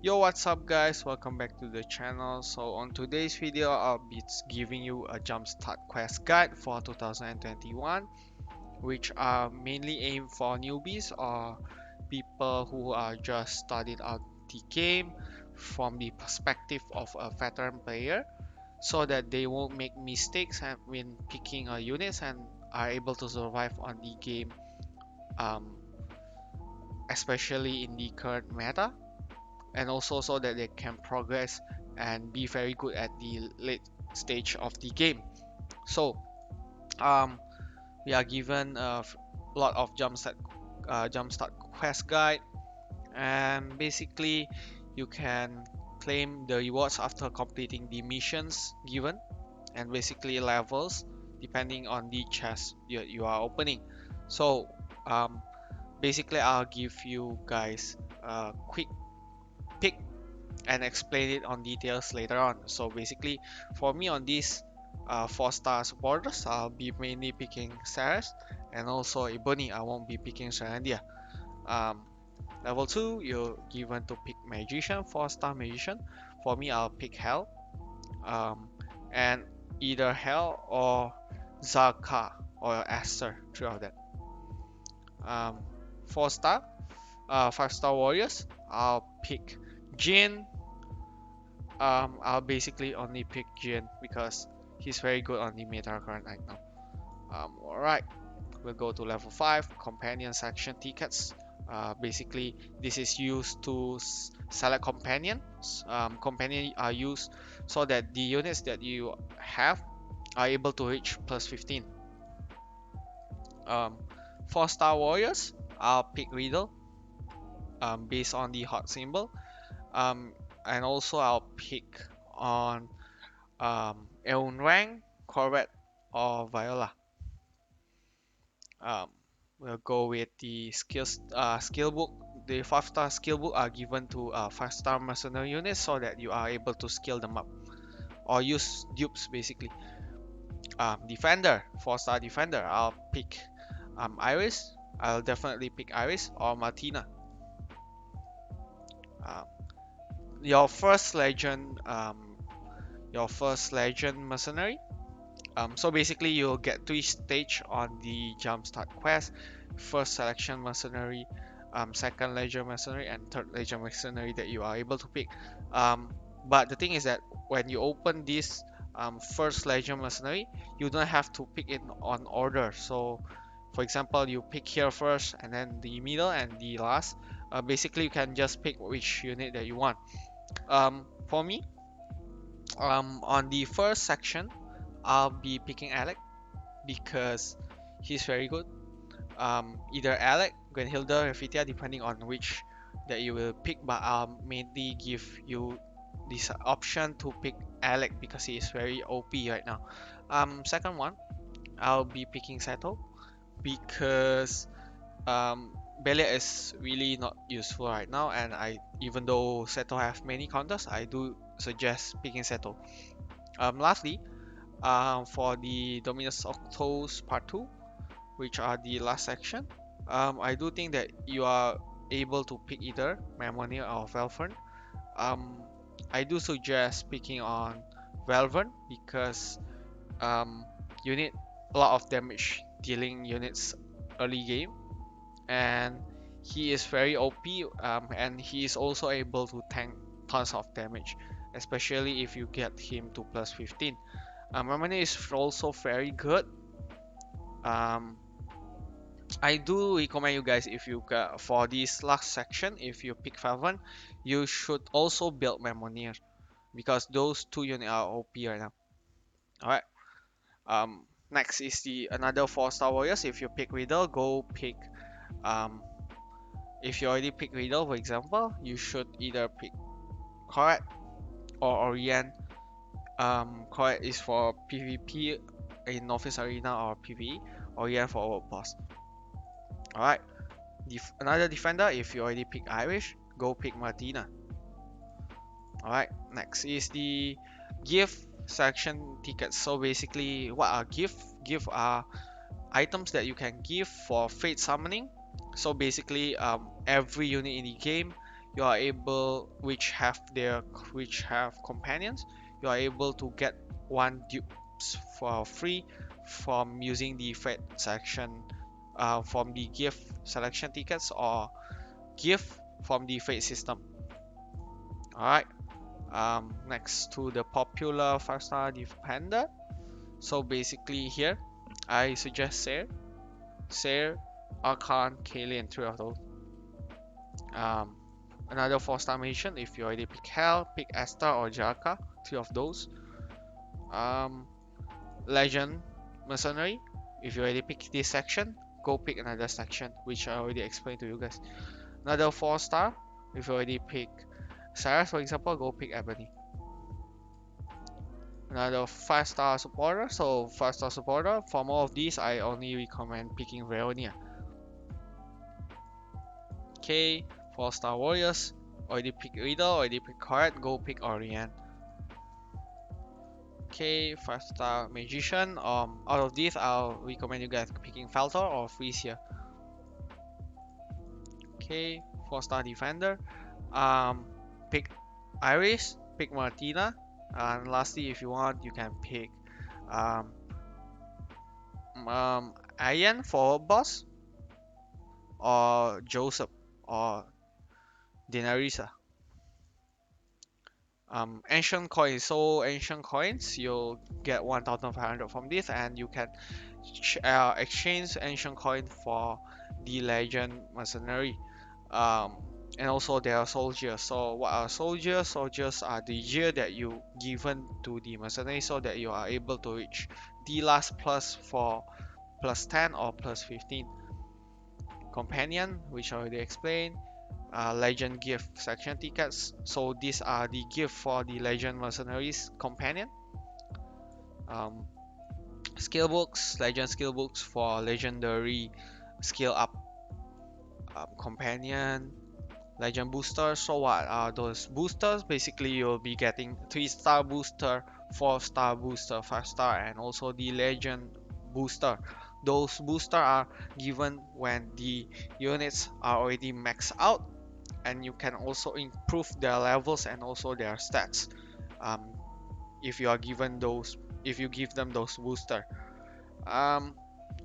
Yo, what's up guys, welcome back to the channel. So on today's video I'll be giving you a jumpstart quest guide for 2021, which are mainly aimed for newbies or people who are just started out the game from the perspective of a veteran player, so that they won't make mistakes and when picking units and are able to survive on the game, um, especially in the current meta, and also so that they can progress and be very good at the late stage of the game. So um, we are given a lot of jumpstart quest guide, and basically you can claim the rewards after completing the missions given and basically levels depending on the chest you are opening. So um, basically I'll give you guys a quick pick and explain it on details later on. So basically, for me on these 4-star supporters, I'll be mainly picking Saras and also Ebony. I won't be picking Serendia. Um, Level 2, you're given to pick Magician, 4-star Magician. For me, I'll pick Hell, um, and either Hell or Zarka or Esther, three of that. Um, 4-star, 5-star Warriors, I'll pick Jin. I'll basically only pick Jin because he's very good on the meta current right now. Alright, we'll go to level 5, companion section tickets. Basically, this is used to select companions. Companions are used so that the units that you have are able to reach plus 15. Um, 4-star warriors, I'll pick Riddle based on the hot symbol. Um, and also I'll pick on Eunrang, Corvette, or Viola. Um, we'll go with the skill book. The 5-star skill book are given to 5-star mercenary units so that you are able to scale them up or use dupes basically. Defender, 4-star defender. I'll pick Iris. I'll definitely pick Iris or Martina. Um, your first legend, mercenary. So basically, you'll get 3 stage on the jumpstart quest. First selection mercenary, second legion mercenary, and third legion mercenary that you are able to pick. But the thing is that when you open this first legion mercenary, you don't have to pick it on order. So, for example, you pick here first, and then the middle and the last. Basically, you can just pick which unit that you want. For me, on the first section, I'll be picking Alec because he's very good. Either Alec, Gwenhilda, Raphitia, depending on which that you will pick, but I'll mainly give you this option to pick Alec because he is very OP right now. Second one, I'll be picking Seto because Belia is really not useful right now, and even though Seto have many counters, I do suggest picking Seto. Lastly, for the Dominus Octos Part 2, which are the last section, I do think that you are able to pick either Mammonia or Velvern. Um, I do suggest picking on Velvern because um, you need a lot of damage dealing units early game, and he is very OP, and he is also able to tank tons of damage, especially if you get him to plus 15. Mammonia is also very good. Um, I do recommend you guys, if you for this last section, if you pick Falcon, you should also build Memonier because those two units are OP right now. Alright. Next is the another 4-star warriors. If you pick Riddle, go pick um if you already pick Riddle, for example, you should either pick Corette or Orient. Corette is for PvP in Office Arena or PvE, Orient for World Boss. Alright. Another defender, if you already pick Irish, go pick Martina. Alright, next is the gift section tickets. So basically, what are gift? Gift are items that you can give for fate summoning. So basically, every unit in the game, you are able, which have companions, you are able to get one dupes for free from using the fate selection, from the gift selection tickets or gift from the fate system. All right. Next to the popular 5-star defender. So basically here, I suggest Seir, Archon, Kaylee, and three of those. Um, Another 4-star mission, if you already pick Hell, pick Esther or Jarka, three of those. Um, Legend Mercenary, if you already pick this section, go pick another section, which I already explained to you guys. Another 4-star, if you already pick Sarah, for example, go pick Ebony. Another 5-star supporter, so 5-star supporter, for more of these, I only recommend picking Veronia. Okay, 4-star warriors, already pick Riddle, already pick Corette, go pick Orianne. Okay, 5-star magician. Out of these, I'll recommend you guys picking Faltor or Frisia. Okay, 4-star defender. Pick Iris, pick Martina, and lastly, if you want, you can pick um, Ian for boss, or Joseph, or Denarisa. Ancient coins. So ancient coins, you'll get 1,500 from this, and you can exchange ancient coin for the legend mercenary. Um, and also there are soldiers. So what are soldiers? Soldiers are the gear that you given to the mercenary so that you are able to reach the last plus for plus 10 or plus 15. Companion, which I already explained. Legend gift section tickets. So these are the gift for the legend mercenaries companion. Um, skill books, legend skill books for legendary skill up companion, legend booster. So what are those boosters? Basically, you'll be getting 3-star booster, 4-star booster, 5-star, and also the legend booster. Those booster are given when the units are already maxed out, and you can also improve their levels and also their stats. Um, if you are given those, if you give them those booster. Um,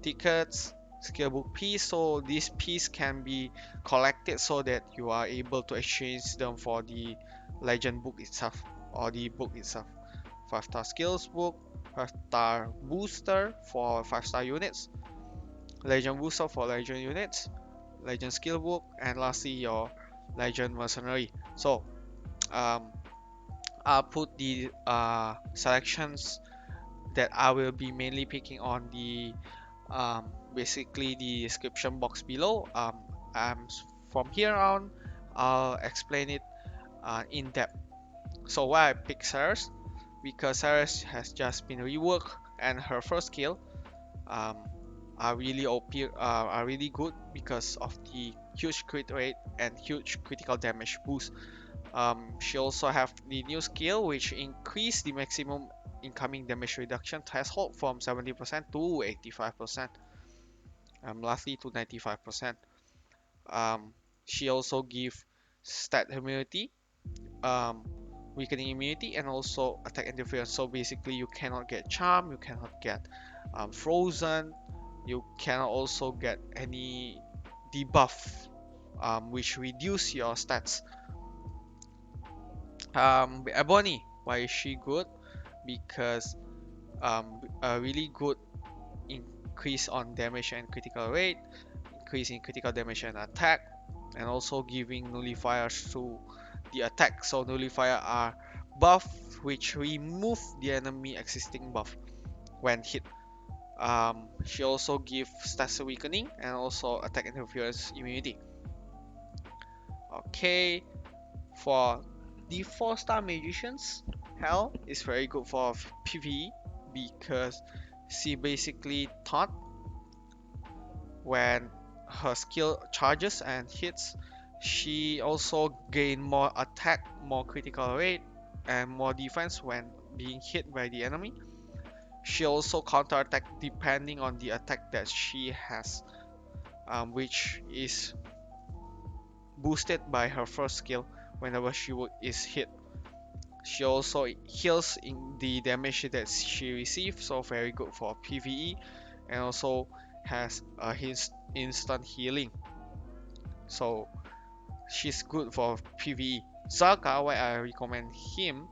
Tickets, skill book piece. So this piece can be collected so that you are able to exchange them for the legend book itself or the book itself. 5-star skills book, 5-star booster for 5-star units, legend booster for legend units, legend skill book, and lastly your legend mercenary. So um, I'll put the selections that I will be mainly picking on the basically the description box below. From here on, I'll explain it in depth. So why I pick Ceres? Because Ceres has just been reworked, and her first skill um, are really OP, are really good because of the huge crit rate and huge critical damage boost. She also have the new skill which increase the maximum incoming damage reduction threshold from 70% to 85%. Lastly to 95%. Um, she also give stat immunity, um, weakening immunity, and also attack interference. So basically, you cannot get charm, you cannot get frozen, you cannot also get any debuff, which reduce your stats. Ebony, why is she good? Because a really good increase on damage and critical rate, increase in critical damage and attack, and also giving nullifiers to the attack. So nullifier are buff which remove the enemy existing buff when hit. She also gives stats weakening and also attack interference immunity. Okay, for the 4-star magicians, Hell is very good for PvE because she basically taunt when her skill charges and hits. She also gain more attack, more critical rate, and more defense when being hit by the enemy. She also counter attack depending on the attack that she has, which is boosted by her first skill whenever is hit. She also heals in the damage that she receives, so very good for PvE, and also has a his instant healing, so she's good for PvE. Zaka, why I recommend him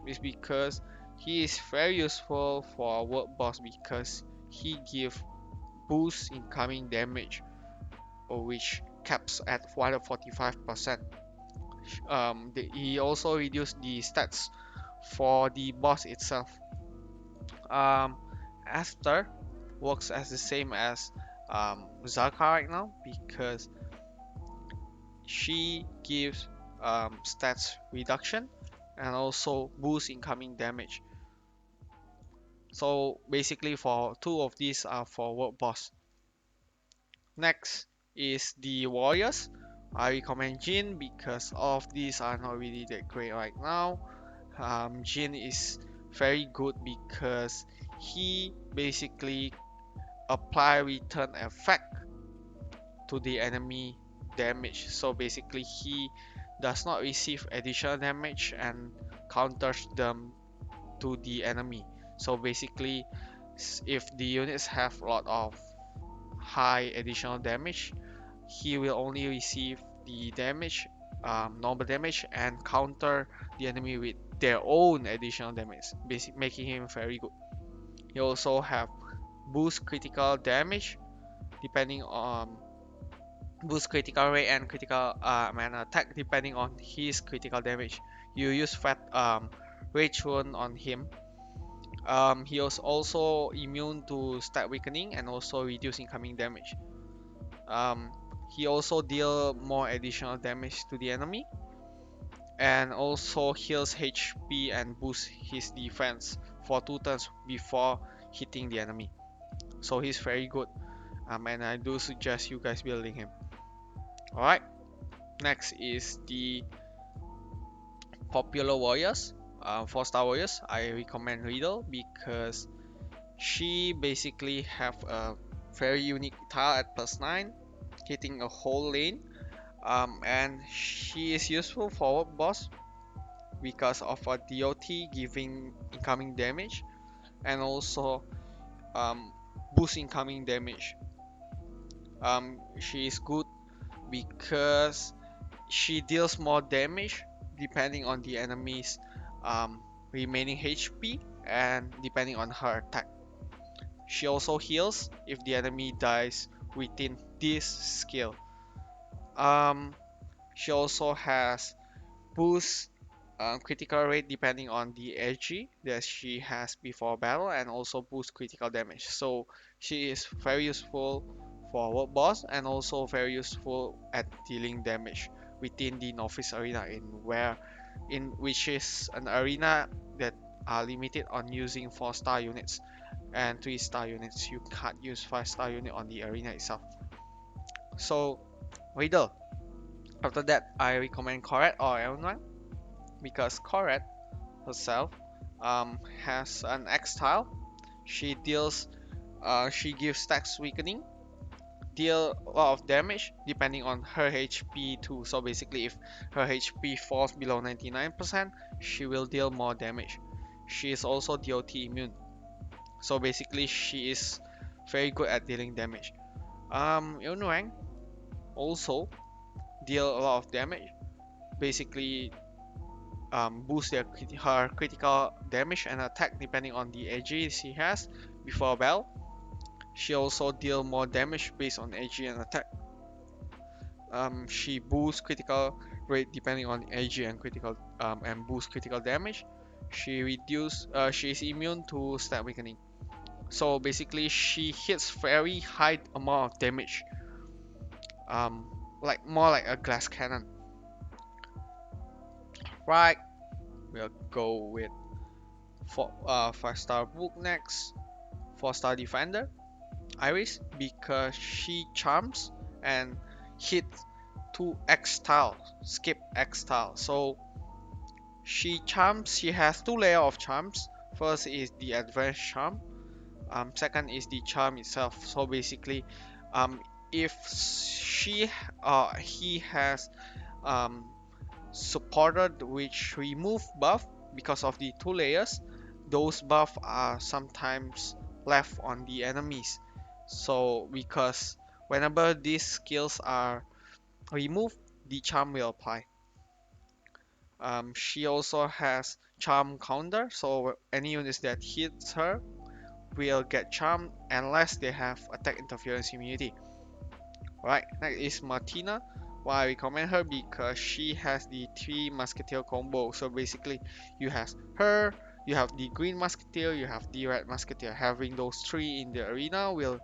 is because he is very useful for a world boss because he gives boost incoming damage, which caps at 145%. He also reduced the stats for the boss itself. Um, Aster works as the same as Zaka right now because she gives stats reduction and also boost incoming damage. So basically, for two of these are for world boss. Next is the warriors. I recommend Jin because all of these are not really that great right now. Jin is very good because he basically apply return effect to the enemy damage. So basically he does not receive additional damage and counters them to the enemy. So basically if the units have a lot of high additional damage, he will only receive the damage, normal damage, and counter the enemy with their own additional damage, making him very good. He also have boost critical damage depending on boost critical rate and critical mana attack depending on his critical damage. You use fat rage wound on him. He was also immune to stat weakening and also reduce incoming damage. Um, he also deal more additional damage to the enemy and also heals HP and boosts his defense for 2 turns before hitting the enemy. So he's very good. And I do suggest you guys building him. Alright, next is the popular warriors. 4-star warriors, I recommend Riddle because she basically have a very unique tile at +9, hitting a whole lane. And she is useful for boss because of a DOT giving incoming damage and also um, boost incoming damage. She is good because she deals more damage depending on the enemy's um, remaining HP and depending on her attack. She also heals if the enemy dies within this skill. Um, she also has boost critical rate depending on the AG that she has before battle and also boost critical damage. So she is very useful for world boss and also very useful at dealing damage within the novice arena in which is an arena that are limited on using 4-star units and 3-star units. You can't use 5-star unit on the arena itself. So Riddle. After that, I recommend Corette or Elnwan because Corette herself has an X tile. She gives stacks weakening, deal a lot of damage depending on her HP too. So basically, if her HP falls below 99%, she will deal more damage. She is also DOT immune. So basically, she is very good at dealing damage. Yunwang also deal a lot of damage. Basically, boost her critical damage and attack depending on the AG she has before battle. She also deal more damage based on AG and attack. She boosts critical rate depending on AG and critical and boost critical damage. She is immune to stat weakening. So basically, she hits very high amount of damage. Um, like more like a glass cannon. Right, we'll go with 5-star book next. 4-star defender, Iris, because she charms and hit 2 X tile, skip X tile. So she charms, she has 2 layers of charms. First is the advanced charm. Second is the charm itself. So basically, um, if he has um, supported which remove buff because of the two layers, those buff are sometimes left on the enemies. So because whenever these skills are removed, the charm will apply. She also has charm counter, so any units that hits her will get charmed unless they have attack interference immunity. Right, next is Martina. Why I recommend her? Because she has the three musketeer combo. So basically, you have her, you have the green musketeer, you have the red musketeer. Having those three in the arena will,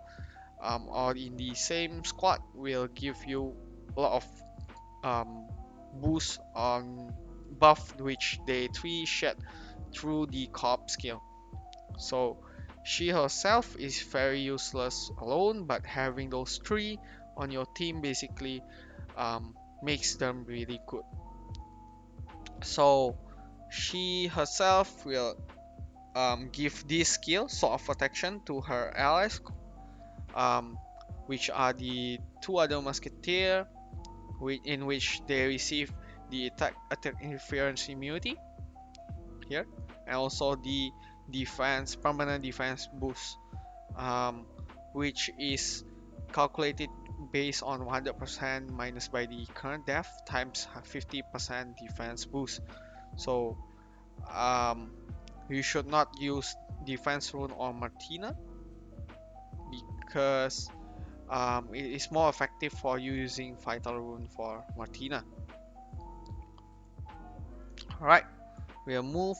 or in the same squad, will give you a lot of boost on buff which they three shed through the corp skill. So she herself is very useless alone, but having those three on your team basically makes them really good. So she herself will give this skill, Sword of Protection, to her allies, um, which are the two other musketeer, in which they receive the attack interference immunity here, and also the defense permanent defense boost, um, which is calculated based on 100% minus by the current def times 50% defense boost. So um, you should not use defense rune on Martina because it is more effective for you using vital rune for Martina. Alright, we'll move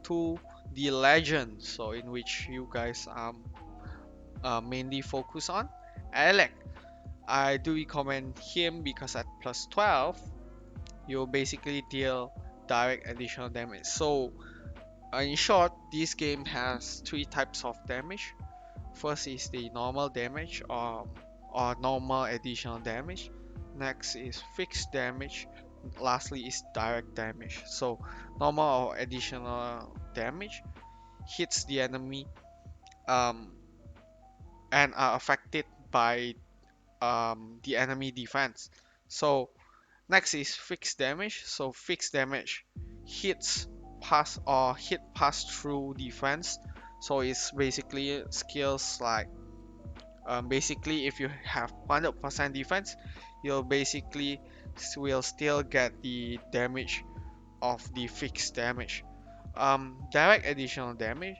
to the legend, so in which you guys mainly focus on. Alec, I do recommend him because at plus 12, you'll basically deal direct additional damage. So, in short, this game has three types of damage. First is the normal damage or normal additional damage. Next is fixed damage. Lastly is direct damage. So, normal or additional damage hits the enemy um, and are affected by the enemy defense. So next is fixed damage. So fixed damage hits pass through defense. So it's basically skills like basically if you have 100% defense, you'll basically will still get the damage of the fixed damage. Direct additional damage,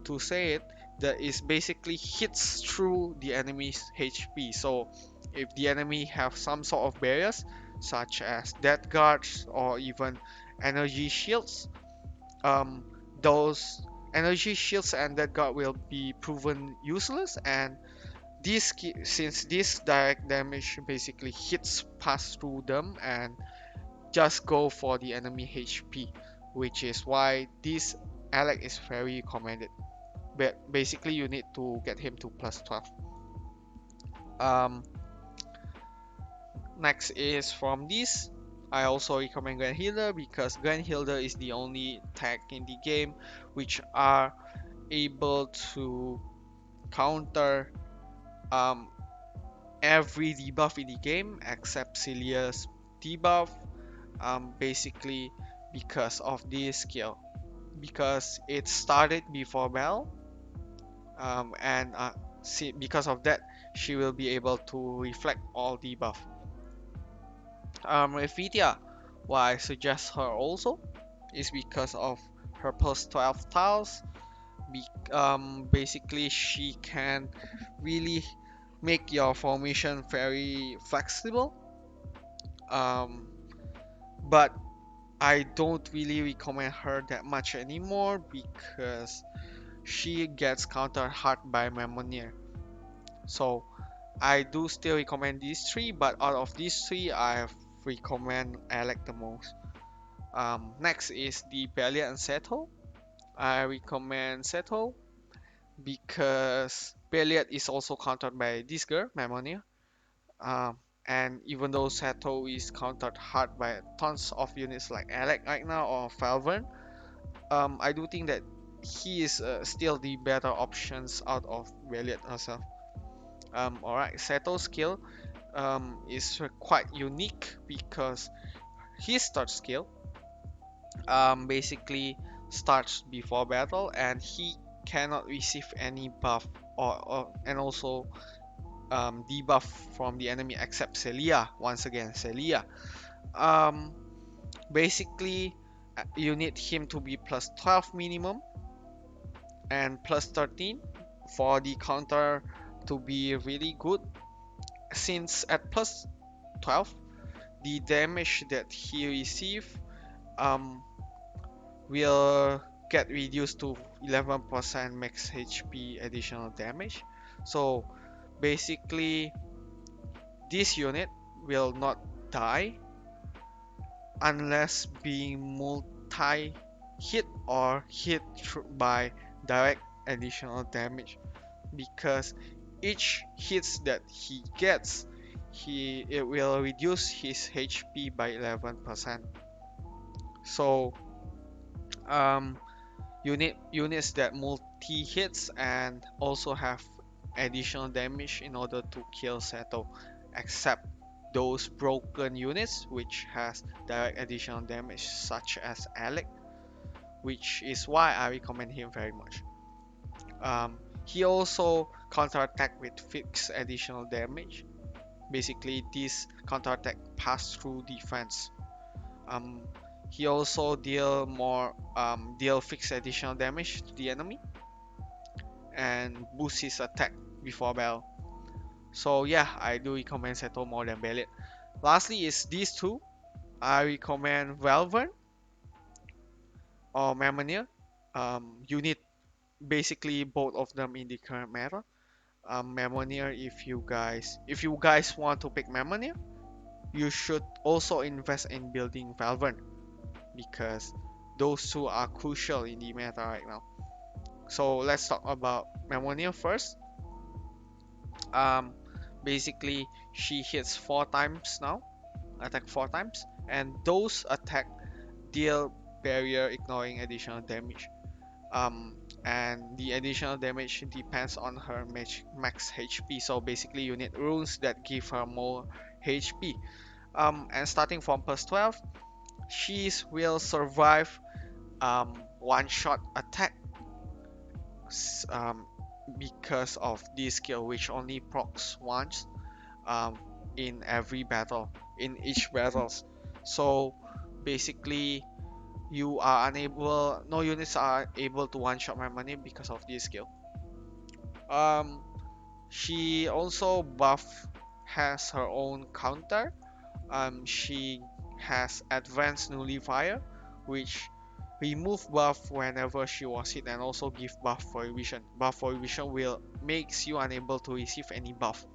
to say it, that is basically hits through the enemy's HP. So if the enemy have some sort of barriers, such as death guards or even energy shields, um, those energy shields and death guard will be proven useless. And since this direct damage basically hits past through them and just go for the enemy HP, which is why this Alec is very recommended. But basically, you need to get him to plus 12. Um, Next is from this. I also recommend Grand Healer because Grand Healer is the only tag in the game which are able to counter um, every debuff in the game except Celia's debuff. Basically, because of this skill, because it started before Bell, and because of that, she will be able to reflect all debuff. Raphidia, why I suggest her also is because of her plus 12 tiles. Basically, she can really make your formation very flexible. Um, but I don't really recommend her that much anymore because she gets countered hard by Mammonier. So I do still recommend these three, but out of these three, I recommend Alec the most. Next is the Belia and Seto. I recommend Seto because Belia is also countered by this girl, Mammonier. Um, and even though Seto is countered hard by tons of units like Alec right now or Falvern, I do think that he is still the better options out of Valiant herself. Alright, Seto's skill is quite unique because his third skill basically starts before battle, and he cannot receive any buff or and also debuff from the enemy except Celia. Once again, Celia. Um, Basically, you need him to be plus 12 minimum and plus 13 for the counter to be really good. Since at plus 12, the damage that he receive um, will get reduced to 11% max HP additional damage. So basically, this unit will not die unless being multi hit or hit by direct additional damage, because each hits that he gets, it will reduce his HP by 11%. So um, units that multi hits and also have additional damage in order to kill Seto, except those broken units which has direct additional damage, such as Alec, which is why I recommend him very much. He also counterattack with fixed additional damage. Basically, this counterattack pass through defense. Um, he also deal fixed additional damage to the enemy and boost his attack before battle. So yeah, I do recommend Seto more than Belit. Lastly is these two. I recommend Velvern or Mammoneer. You need basically both of them in the current meta. Mammoneer, if you guys want to pick Mammoneer, you should also invest in building Velvern, because those two are crucial in the meta right now. So let's talk about Mammoneer first. Um, Basically, she hits 4 times now, attack 4 times, and those attack deal barrier ignoring additional damage. And the additional damage depends on her max HP. So basically, you need runes that give her more HP. And starting from plus 12, she will survive one-shot attack um, because of this skill, which only procs once um, in every battle, in each battles. So basically, no units are able to one-shot my money because of this skill. Um, she also has her own counter. She has advanced nullifier, which remove buff whenever she was hit and also give buff for evasion. Buff for evasion will makes you unable to receive any buff.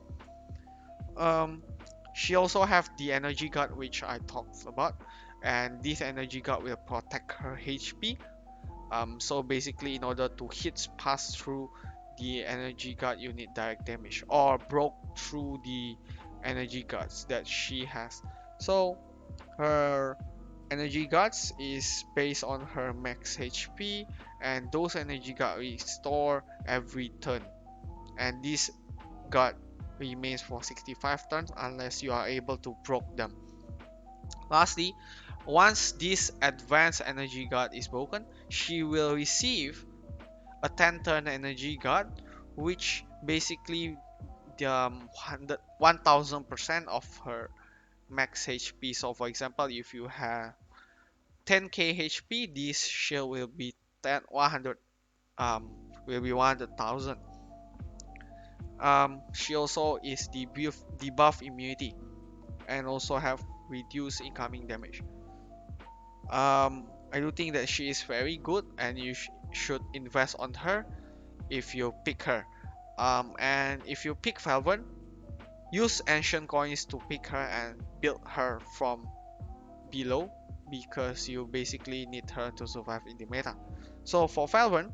Um, she also have the energy guard, which I talked about, and this energy guard will protect her HP. So basically, in order to hit pass through the energy guard, you need direct damage or broke through the energy guards that she has. So her energy guards is based on her max HP, and those energy guard restore every turn, and this guard remains for 65 turns unless you are able to broke them. Lastly, once this advanced energy guard is broken, she will receive a 10 turn energy guard, which basically the 1000% of her max HP. So for example, if you have 10k HP, this shield will be 100 will be 100,000. She also is debuff immunity and also have reduced incoming damage. I do think that she is very good, and you should invest on her if you pick her. And if you pick Falcon, use ancient coins to pick her and build her from below, because you basically need her to survive in the meta. So for Falcon,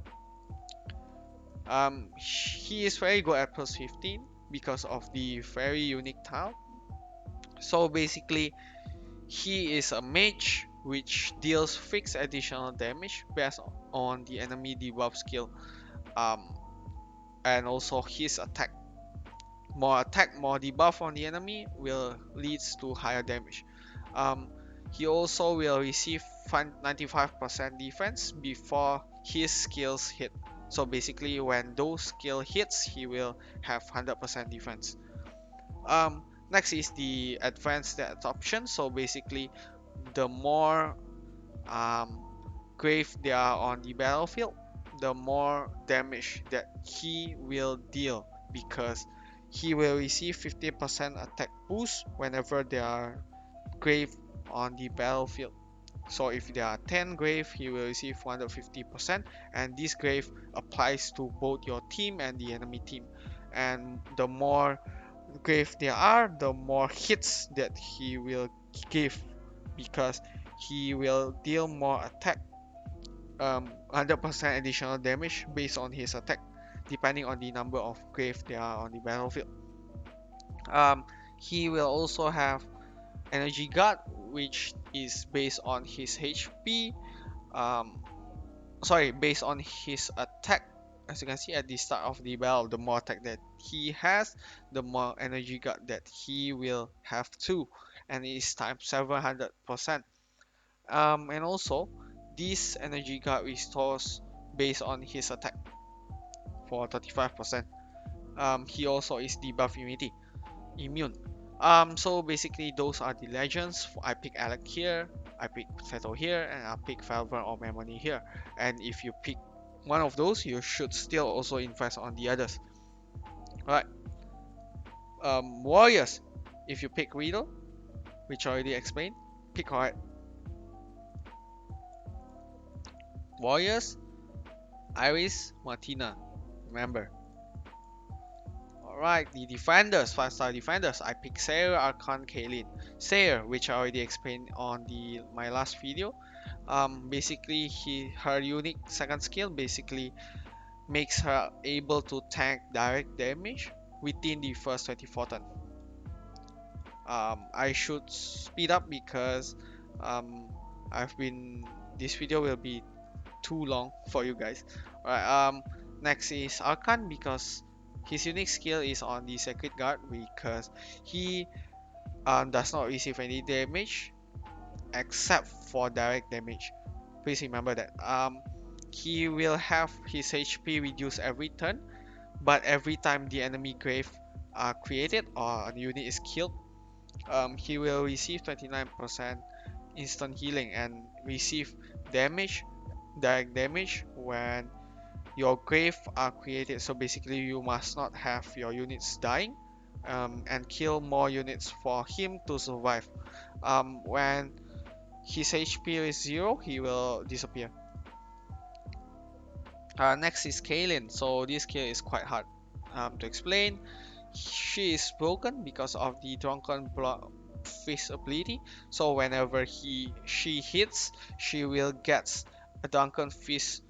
he is very good at plus 15 because of the very unique tile. So basically, he is a mage which deals fixed additional damage based on the enemy debuff skill, um, and also his attack more attack, more debuff on the enemy will leads to higher damage. Um, he also will receive 95% defense before his skills hit. So basically, when those skill hits, he will have 100% defense. Next is the advanced stats option. So basically, the more um, grave they are on the battlefield, the more damage that he will deal, because he will receive 50% attack boost whenever they are grave on the battlefield. So if there are 10 grave, he will receive 150%, and this grave applies to both your team and the enemy team. And the more grave there are, the more hits that he will give, because he will deal more attack, 100% additional damage based on his attack, depending on the number of grave there are on the battlefield. Um, he will also have energy guard, which is based on his HP. Um, based on his attack. As you can see at the start of the battle, the more attack that he has, the more energy guard that he will have too, and it is times 700%. And also, this energy guard restores based on his attack for 35%. He also is debuff immune. So basically those are the legends. I pick Alec here, I pick Potato here, and I pick Falvern or Memony here. And if you pick one of those, you should still also invest on the others. Alright. Warriors. If you pick Riddle, which I already explained, pick correct. Warriors, Iris, Martina. Remember. Alright, the defenders, 5-star defenders. I pick Sayer, Archon, Kaylin. Sayer, which I already explained on my last video. Basically, her unique second skill basically makes her able to tank direct damage within the first 24 turn. I should speed up because um, this video will be too long for you guys. Alright, next is Archon, because his unique skill is on the Sacred Guard, because he does not receive any damage except for direct damage. Please remember that. He will have his HP reduced every turn, but every time the enemy grave are created or a unit is killed, he will receive 29% instant healing and receive damage, direct damage, when your grave are created. So basically you must not have your units dying, and kill more units for him to survive. When his HP is 0, he will disappear. Next is Kaylin. So this skill is quite hard to explain. She is broken because of the Drunken Fist ability. So whenever she hits, she will get a Drunken Fist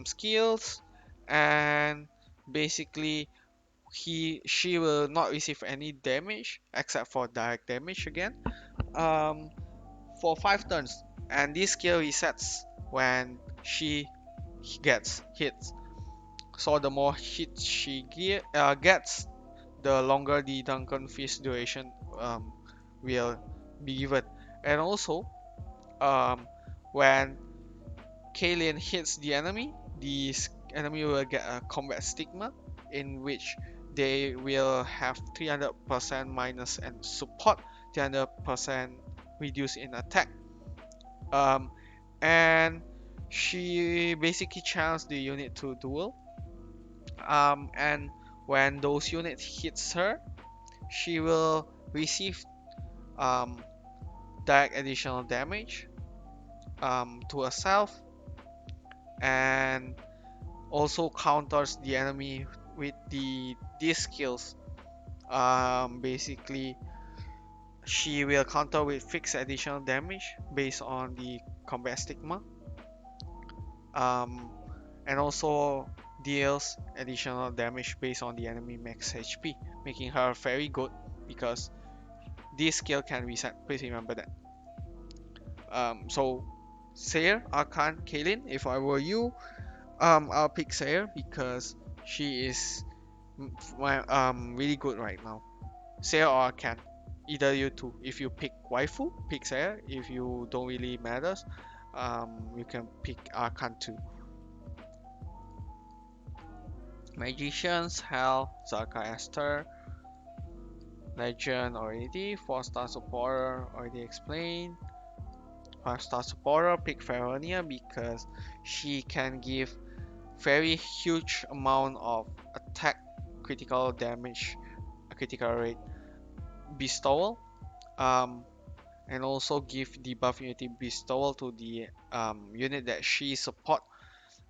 skills, and basically she will not receive any damage except for direct damage again, um, for 5 turns, and this skill resets when she gets hit. So the more hits she gets, the longer the Drunken Fist duration will be given. And also, um, when Kaylin hits the enemy, the enemy will get a combat stigma, in which they will have 300% minus and support, 300% reduce in attack. Um, and she basically channels the unit to duel. And when those units hits her, she will receive um, direct additional damage to herself, and also counters the enemy with these skills. Basically, she will counter with fixed additional damage based on the combat stigma, um, and also deals additional damage based on the enemy max HP, making her very good because this skill can reset. Please remember that. So Sayer, Archon, Kaylin. If I were you, I'll pick Sayer because she is really good right now. Saya or Ken, either you two. If you pick waifu, pick Saya. If you don't really matters, you can pick Arkan too. Magicians, Hell, Zaka Esther, Legend already, 4-star supporter already explained. 5-star supporter, pick Feronia because she can give very huge amount of attack, critical damage, critical rate bestowal, and also give debuff unity bestowal to the unit that she support.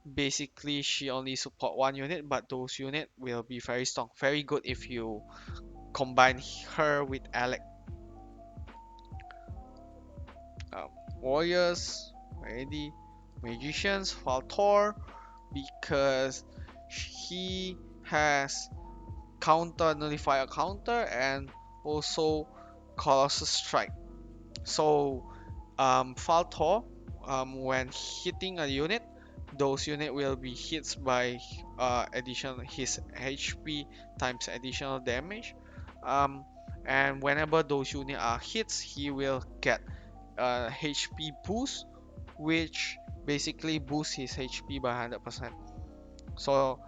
Basically, she only support one unit, but those unit will be very strong, very good if you combine her with Alec. Um, Warriors, already. Magicians, Faltor, because he has counter nullifier counter and also Colossus Strike. So Faltor, when hitting a unit, those unit will be hit by additional his HP times additional damage. Um, and whenever those units are hits, he will get a HP boost, which basically boosts his HP by 100%. So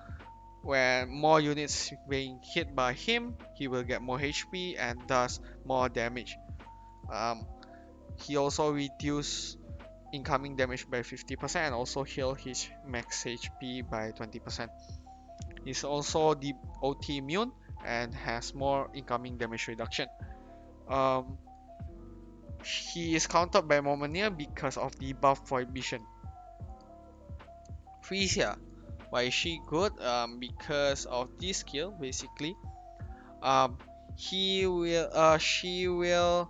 when more units being hit by him, he will get more HP and thus more damage. Um, he also reduce incoming damage by 50% and also heal his max HP by 20%. He's also the OT immune and has more incoming damage reduction. Um, he is countered by Momania because of the buff Prohibition. Frisia, why is she good? Because of this skill basically. Um, she will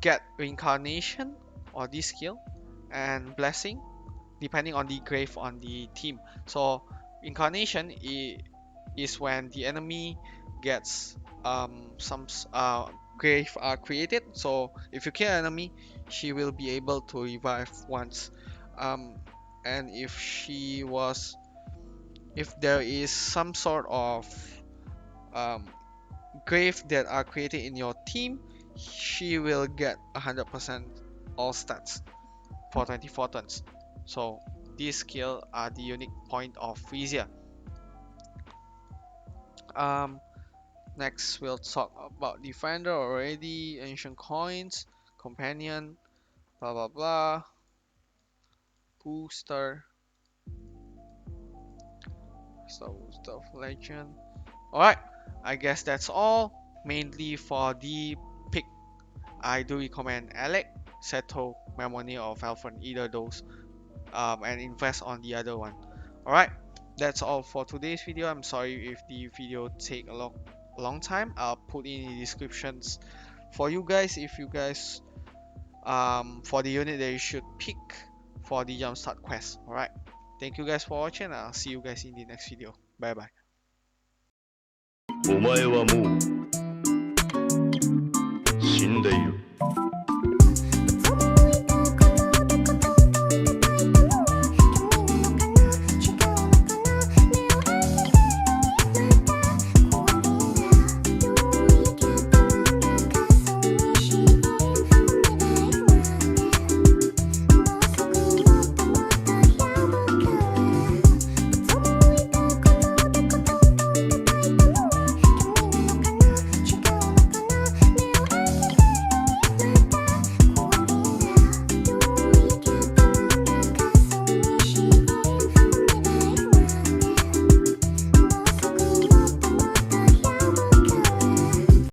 get reincarnation or this skill and blessing depending on the grave on the team. So incarnation is when the enemy gets some grave are created. So if you kill an enemy, she will be able to revive once. Um, and if there is some sort of um, grave that are created in your team, she will get 100% all stats for 24 turns. So these skills are the unique point of Frisia. Um, Next we'll talk about Defender already, Ancient Coins, Companion, blah blah blah, Booster, Stuff Legend. Alright, I guess that's all. Mainly for the pick, I do recommend Alec, Seto, Memoni, or Falcon, either those, and invest on the other one. Alright, that's all for today's video. I'm sorry if the video take a long time. I'll put in the descriptions for you guys if you guys for the unit that you should pick for the jumpstart quest. Alright, thank you guys for watching and I'll see you guys in the next video. Bye bye. お前はもう死んでいる。